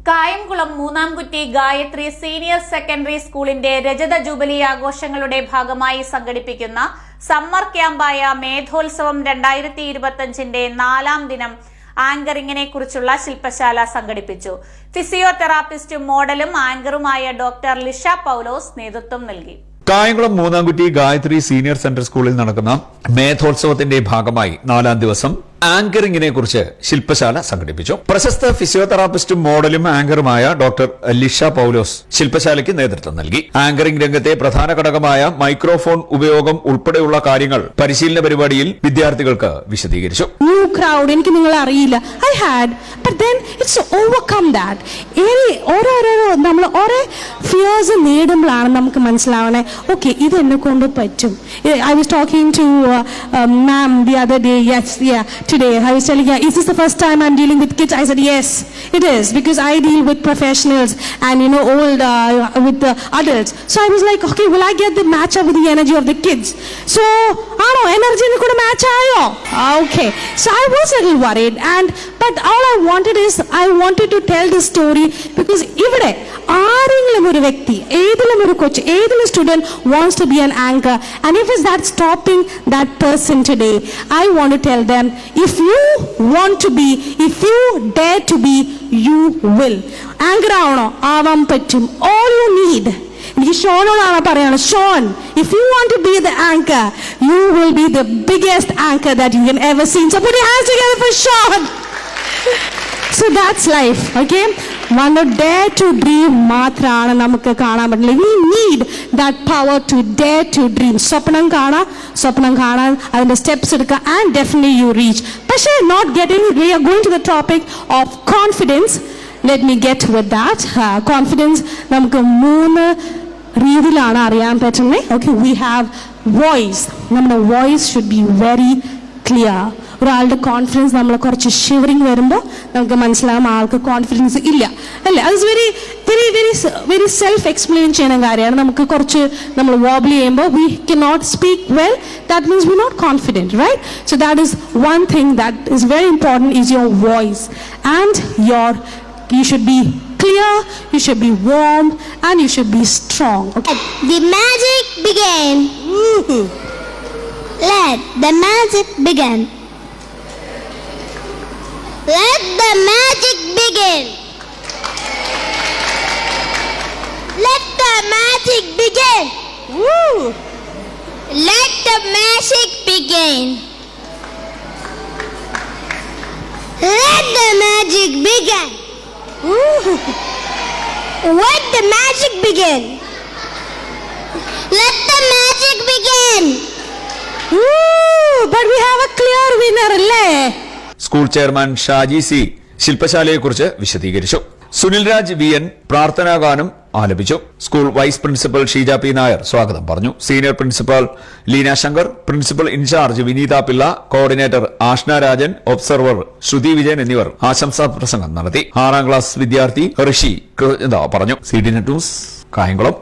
Kayamkulam Moonnamkutty Gayathri senior secondary സ്കൂളിന്റെ രജത jubilee ആഘോഷങ്ങളുടെ ഭാഗമായി സംഘടിപ്പിക്കുന്ന സമ്മർ ക്യാമ്പായ മേധോത്സവം 2025ന്റെ 4ാം ദിനം ആങ്കറിങ്ങിനെ കുറിച്ചുള്ള ശില്പശാല സംഘടിപ്പിച്ചു. ഫിസിയോതെറാപ്പിസ്റ്റും മോഡലും ആങ്കറുമായ ഡോക്ടർ ലിഷ പൌലോസ് നേതൃത്വം നൽകി. കായംകുളം മൂന്നാംകുറ്റി ഗായത്രി സീനിയർ സെൻട്രൽ സ്കൂളിൽ നടക്കുന്ന മേധോത്സവത്തിന്റെ ഭാഗമായി 4ാം ദിവസം ആങ്കറിങ്ങിനെ കുറിച്ച് ശില്പശാല സംഘടിപ്പിച്ചു. പ്രശസ്ത ഫിസിയോതെറാപ്പിസ്റ്റും മോഡലും ആങ്കറുമായ ഡോക്ടർ ലിഷ പൌലോസ് ശില്പശാലയ്ക്ക് നേതൃത്വം നൽകി. ആങ്കറിംഗ് രംഗത്തെ പ്രധാന ഘടകമായ മൈക്രോഫോൺ ഉപയോഗം ഉൾപ്പെടെയുള്ള കാര്യങ്ങൾ പരിശീലന പരിപാടിയിൽ വിദ്യാർത്ഥികൾക്ക് വിശദീകരിച്ചു. ന്യൂ ക്രൗഡ് എനിക്ക് നിങ്ങളെ അറിയില്ല, I had but then it's overcome that. നമ്മൾ ഓരോ ഫിയേഴ്സ് നേടുമ്പോഴാണ് നമുക്ക് മനസ്സിലാവണേ, ഓക്കെ ഇത് എന്നെ കൊണ്ട് പറ്റും. I was talking to ma'am the other day, today I was telling her, is this the first time I'm dealing with kids? I said yes it is, because I deal with professionals and old with the adults. So I was like, okay, will I get the match up with the energy of the kids? So energy ni kuda match ayo. Okay, so I was a little worried, but all I wanted is I wanted to tell this story, because ivide ആരെങ്കിലും ഒരു വ്യക്തി, ഏതെങ്കിലും ഒരു കൊച്ച്, ഏതെങ്കിലും student wants to be an anchor, and if is that stopping that person today, I want to tell them, if you want to be, if you dare to be, you will. Anchor ആവണോ? ആവാൻ പറ്റും. All you need, എനിക്ക് ഷോനോടാണ് പറയാണ്, Sean, if you want to be the anchor, you will be the biggest anchor that you can ever see. So put your hands together for Sean. So that's life, okay? One dare to dream മാത്രമാണ് നമുക്ക് കാണാൻ പറ്റില്ല. We need that power to dare to dream. സ്വപ്നം കാണാൻ അതിന്റെ steps എടുക്കുക, and definitely you reach. പക്ഷേ we are going to the topic of confidence. Let me get with that. Confidence നമുക്ക് 3 രീതിയിലാണ് അറിയാൻ പറ്റുന്നത്. Okay, we have voice. നമ്മുടെ voice should be very clear. ഒരാളുടെ കോൺഫിഡൻസ് നമ്മൾ കുറച്ച് ഷിവറിങ് വരുമ്പോൾ നമുക്ക് മനസ്സിലാവും ആൾക്ക് കോൺഫിഡൻസ് ഇല്ല, അല്ലേ? അത് very very very very self explain ചെയ്യുന്ന കാര്യമാണ്. നമുക്ക് കുറച്ച് നമ്മൾ വോബിൾ ചെയ്യുമ്പോൾ we can not speak well, that means we not confident, right? So that is one thing that is very important, is your voice, and you should be clear, you should be warm, and you should be strong. Okay? The magic began. Let the magic begin. Let the magic begin. Let the magic begin. Woo! Let the magic begin. Let the magic begin. Woo! Let the magic begin. Let the magic begin. Woo! But we have a clear winner, alle? School chairman Shaji C ശില്പശാലയെക്കുറിച്ച് വിശദീകരിച്ചു. Sunil Raj VN പ്രാർത്ഥനാഗാനം ആലപിച്ചു. School vice principal Sheeja P Nair സ്വാഗതം പറഞ്ഞു. Senior principal Leena Shankar, principal in charge Vineetha Pillai, coordinator Ashna Rajan, observer Shruthi Vijayan എന്നിവർ ആശംസാ പ്രസംഗം നടത്തി. 6ാം ക്ലാസ് വിദ്യാർത്ഥി ഋഷി പറഞ്ഞു. CDNet news, Kayamkulam.